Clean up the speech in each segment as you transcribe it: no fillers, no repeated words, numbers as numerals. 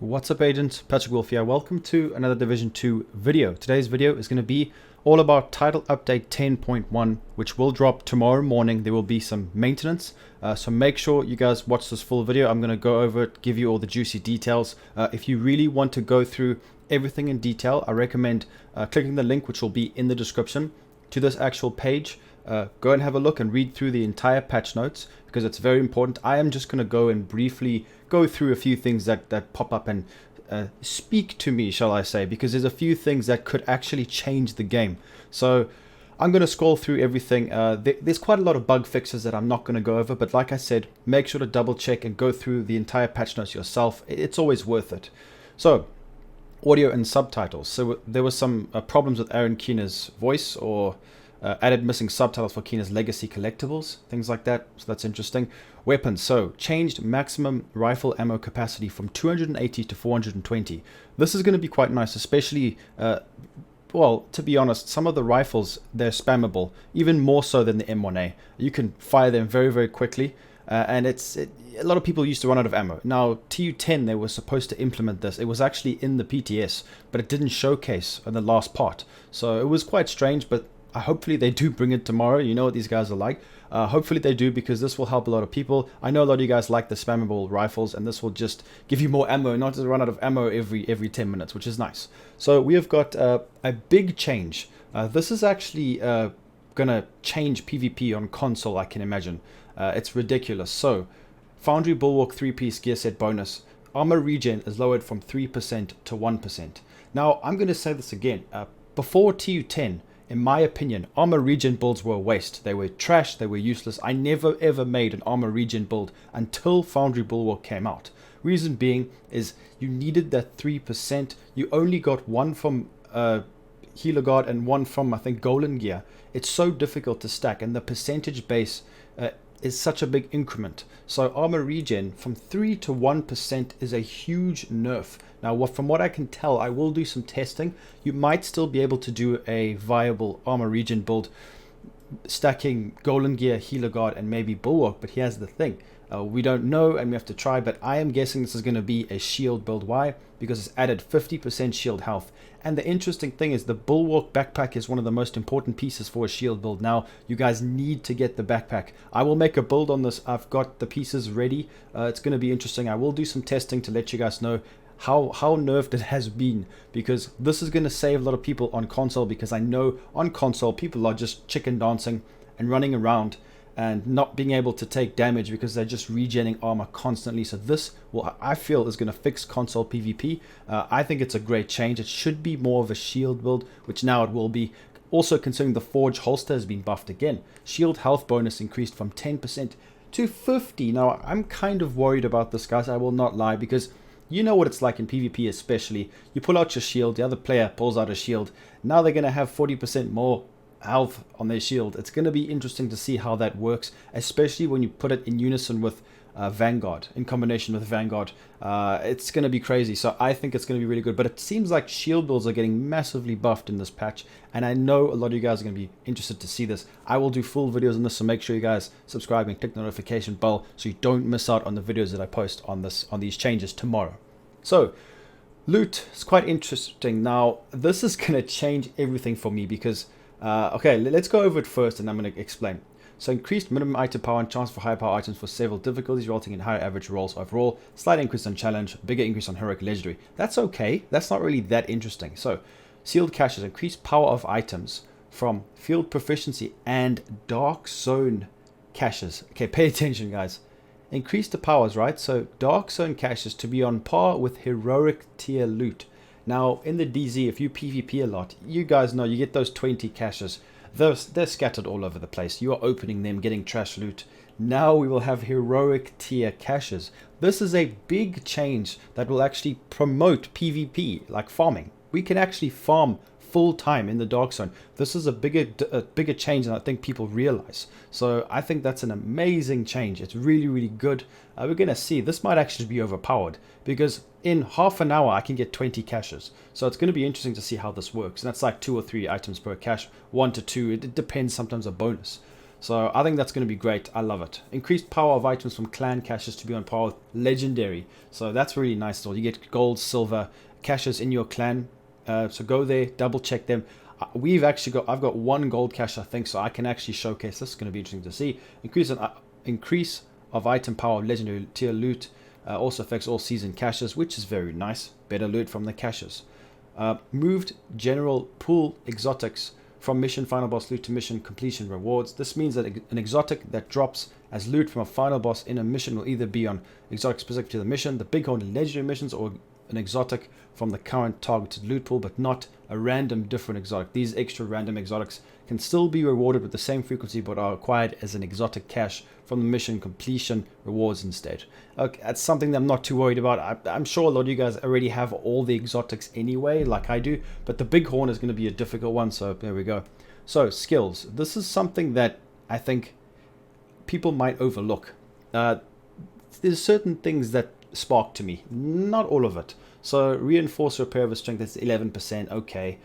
What's up, agents? Patrick Wolf here. Welcome to another Division 2 video. Today's video is going to be all about title update 10.1, which will drop tomorrow morning. There will be some maintenance, so make sure you guys watch this full video. I'm going to go over it, give you all the juicy details. If you really want to go through everything in detail, I recommend clicking the link, which will be in the description, to this actual page. Go and have a look and read through the entire patch notes because it's very important. I am just going to go and briefly go through a few things that pop up and speak to me, shall I say, because there's a few things that could actually change the game. So I'm going to scroll through everything. There's quite a lot of bug fixes that I'm not going to go over, but like I said, make sure to double check and go through the entire patch notes yourself. It's always worth it. So audio and subtitles. So there was some problems with Aaron Keener's voice, or added missing subtitles for Keener's Legacy collectibles, things like that. So that's interesting. Weapons. So changed maximum rifle ammo capacity from 280 to 420. This is going to be quite nice, especially, well, to be honest, some of the rifles, they're spammable, even more so than the M1A. You can fire them very, very quickly. And a lot of people used to run out of ammo. Now, TU10, they were supposed to implement this. It was actually in the PTS, but it didn't showcase in the last part. So it was quite strange, but hopefully they do bring it tomorrow. You know what these guys are like. Hopefully they do, because this will help a lot of people. I know a lot of you guys like the spammable rifles, and this will just give you more ammo, not to run out of ammo every 10 minutes, which is nice. So we have got a big change. This is actually going to change PvP on console, I can imagine. It's ridiculous. So Foundry Bulwark 3-piece gear set bonus. Armor regen is lowered from 3% to 1%. Now, I'm going to say this again. Before TU10, in my opinion, armor regen builds were a waste. They were trash, they were useless. I never ever made an armor regen build until Foundry Bulwark came out. Reason being is you needed that 3%. You only got one from Healer Guard and one from, I think, Golden Gear. It's so difficult to stack, and the percentage base is such a big increment. So armor regen from 3 to 1% is a huge nerf. Now, from what I can tell, I will do some testing. You might still be able to do a viable armor regen build, stacking Golden Gear, Healer Guard, and maybe Bulwark. But here's the thing. We don't know, and we have to try, but I am guessing this is going to be a shield build. Why? Because it's added 50% shield health. And the interesting thing is the Bulwark backpack is one of the most important pieces for a shield build. Now, you guys need to get the backpack. I will make a build on this. I've got the pieces ready. It's going to be interesting. I will do some testing to let you guys know how nerfed it has been, because this is going to save a lot of people on console, because I know on console people are just chicken dancing and running around and not being able to take damage because they're just regenning armor constantly. So this, well, I feel is going to fix console PvP. I think it's a great change. It should be more of a shield build, which now it will be. Also, considering the Forge holster has been buffed again. Shield health bonus increased from 10% to 50%. Now, I'm kind of worried about this, guys. I will not lie, because you know what it's like in PvP especially. You pull out your shield, the other player pulls out a shield. Now they're going to have 40% more health on their shield. It's going to be interesting to see how that works, especially when you put it in unison with Vanguard, in combination with Vanguard. It's going to be crazy. So I think it's going to be really good. But it seems like shield builds are getting massively buffed in this patch, and I know a lot of you guys are going to be interested to see this. I will do full videos on this, so make sure you guys subscribe and click the notification bell so you don't miss out on the videos that I post on these changes tomorrow. So loot is quite interesting. Now, this is going to change everything for me, because okay, let's go over it first and I'm going to explain. So increased minimum item power and chance for higher power items for several difficulties, resulting in higher average rolls overall. Slight increase on challenge, bigger increase on heroic legendary. That's okay. That's not really that interesting. So sealed caches, increased power of items from field proficiency and dark zone caches. Okay, pay attention, guys. Increase the powers, right? So dark zone caches to be on par with heroic tier loot. Now, in the DZ, if you PvP a lot, you guys know you get those 20 caches. They're scattered all over the place. You are opening them, getting trash loot. Now we will have heroic tier caches. This is a big change that will actually promote PvP, like farming. We can actually farm full time in the dark zone. This is a bigger change than I think people realize. So I think that's an amazing change. It's really, really good. We're going to see. This might actually be overpowered, because in half an hour I can get 20 caches. So it's going to be interesting to see how this works. And that's like 2 or 3 items per cache, 1 to 2. It depends, sometimes a bonus. So I think that's going to be great. I love it. Increased power of items from clan caches to be on par with legendary. So that's really nice. So you get gold, silver caches in your clan. So go there, double check them. I've got one gold cache, I think, so I can actually showcase this. It's going to be interesting to see. Increase of item power of legendary tier loot. Also affects all season caches, which is very nice. Better loot from the caches. Moved general pool exotics from mission final boss loot to mission completion rewards. This means that an exotic that drops as loot from a final boss in a mission will either be on exotic specific to the mission, the Bighorn legendary missions, or an exotic from the current targeted loot pool, but not a random different exotic. These extra random exotics can still be rewarded with the same frequency, but are acquired as an exotic cache from the mission completion rewards instead. Okay, that's something that I'm not too worried about. I'm sure a lot of you guys already have all the exotics anyway, like I do, but the Bighorn is going to be a difficult one, so there we go. So, skills. This is something that I think people might overlook. There's certain things that spark to me, not all of it. So reinforce repair of a strength, that's 11%, okay.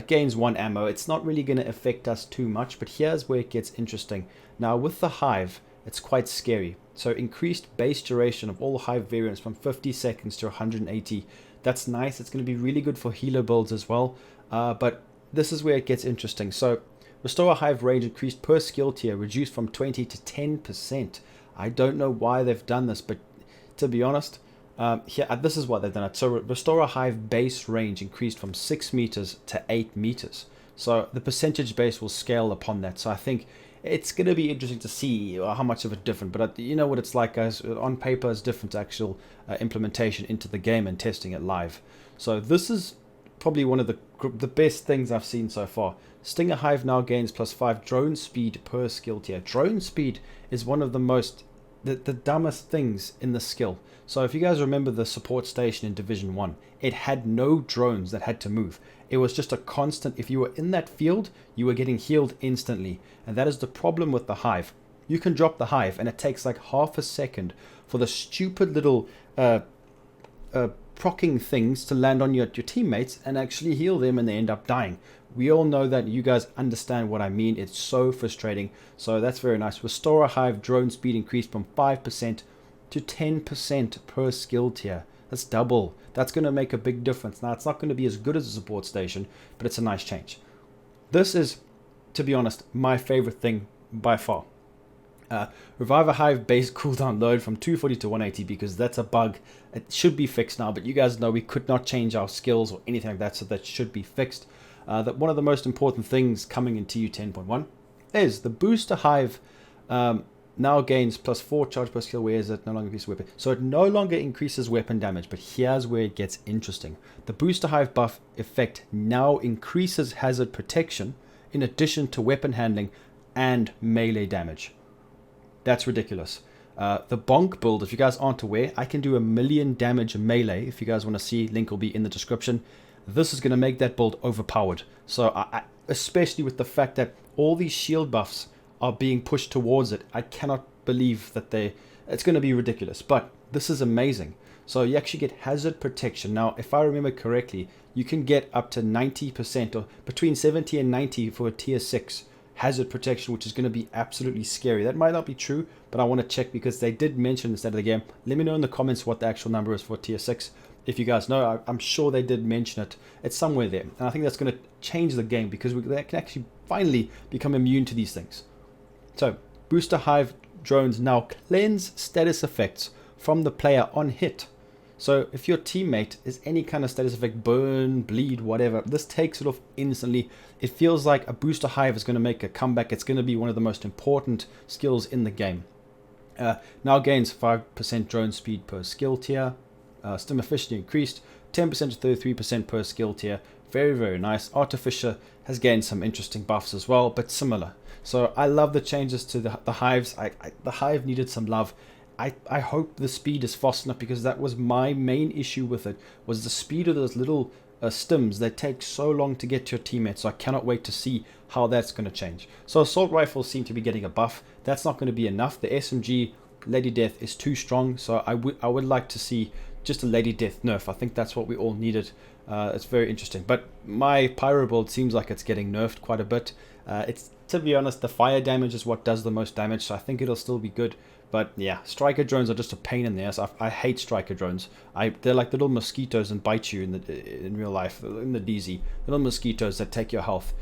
Gains 1 ammo. It's not really going to affect us too much, but here's where it gets interesting. Now with the Hive, it's quite scary. So increased base duration of all Hive variants from 50 seconds to 180. That's nice. It's going to be really good for healer builds as well. But this is where it gets interesting. So restore a Hive range increased per skill tier, reduced from 20 to 10%. I don't know why they've done this, but to be honest, this is why they've done it. So restore a Hive base range increased from 6 meters to 8 meters. So the percentage base will scale upon that. So I think it's going to be interesting to see how much of it different. But you know what it's like, guys. On paper, it's different to actual implementation into the game and testing it live. So this is probably one of the best things I've seen so far. Stinger Hive now gains +5 drone speed per skill tier. Drone speed is one of the dumbest things in the skill. So if you guys remember the support station in Division 1, it had no drones that had to move. It was just a constant, if you were in that field, you were getting healed instantly. And that is the problem with the Hive. You can drop the Hive and it takes like half a second for the stupid little proccing things to land on your teammates and actually heal them, and they end up dying. We all know that. You guys understand what I mean. It's so frustrating. So that's very nice. Restore a Hive drone speed increased from 5% to 10% per skill tier. That's double. That's going to make a big difference. Now, it's not going to be as good as a support station, but it's a nice change. This is, to be honest, my favorite thing by far. Revive a Hive base cooldown load from 240 to 180, because that's a bug. It should be fixed now, but you guys know we could not change our skills or anything like that, so that should be fixed. That one of the most important things coming in TU 10.1 is the booster Hive now gains +4 charge per skill. Where is it? No longer increases weapon. So it no longer increases weapon damage, but here's where it gets interesting. The booster Hive buff effect now increases hazard protection in addition to weapon handling and melee damage. That's ridiculous. The bonk build, if you guys aren't aware, I can do 1,000,000 damage melee. If you guys want to see, link will be in the description. This is going to make that build overpowered. So especially with the fact that all these shield buffs are being pushed towards it, I cannot believe that it's going to be ridiculous. But this is amazing. So you actually get hazard protection. Now, if I remember correctly, you can get up to 90% or between 70 and 90 for a tier 6 hazard protection, which is going to be absolutely scary. That might not be true, but I want to check because they did mention instead of the game. Let me know in the comments what the actual number is for tier 6. If you guys know, I'm sure they did mention it. It's somewhere there. And I think that's going to change the game because they can actually finally become immune to these things. So, booster Hive drones now cleanse status effects from the player on hit. So if your teammate is any kind of status effect, burn, bleed, whatever, this takes it off instantly. It feels like a booster Hive is going to make a comeback. It's going to be one of the most important skills in the game. Now gains 5% drone speed per skill tier. Stim efficiency increased 10% to 33% per skill tier. Very, very nice. Artificer has gained some interesting buffs as well, but similar. So I love the changes to the Hives. The Hive needed some love. I hope the speed is fast enough, because that was my main issue with it, was the speed of those little stims. They take so long to get to your teammates, so I cannot wait to see how that's going to change. So assault rifles seem to be getting a buff. That's not going to be enough. The SMG Lady Death is too strong, so I would like to see just a Lady Death nerf. I think that's what we all needed. It's very interesting. But my Pyro build seems like it's getting nerfed quite a bit. It's to be honest, the fire damage is what does the most damage, so I think it'll still be good. But yeah, striker drones are just a pain in the ass. I hate striker drones. They're like little mosquitoes and bite you in real life, in the DZ. Little mosquitoes that take your health.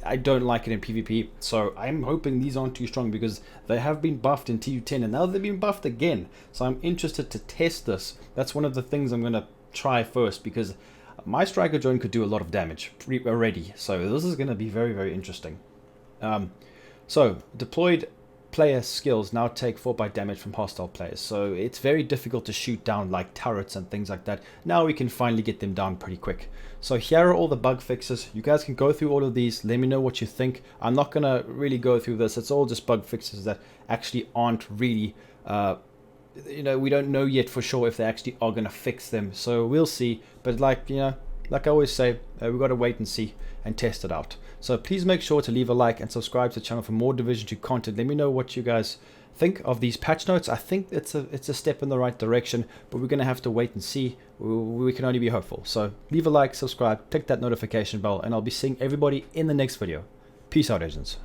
I don't like it in PvP, so I'm hoping these aren't too strong because they have been buffed in TU10 and now they've been buffed again. So I'm interested to test this. That's one of the things I'm going to try first because my striker drone could do a lot of damage already. So this is going to be very, very interesting. So deployed player skills now take 4 damage from hostile players, so it's very difficult to shoot down like turrets and things like that. Now we can finally get them down pretty quick. So here are all the bug fixes. You guys can go through all of these, let me know what you think. I'm not gonna really go through this, it's all just bug fixes that actually aren't really we don't know yet for sure if they actually are gonna fix them, so we'll see. But like I always say, we've got to wait and see and test it out. So please make sure to leave a like and subscribe to the channel for more Division 2 content. Let me know what you guys think of these patch notes. I think it's a step in the right direction, but we're going to have to wait and see. We can only be hopeful. So leave a like, subscribe, click that notification bell, and I'll be seeing everybody in the next video. Peace out, agents.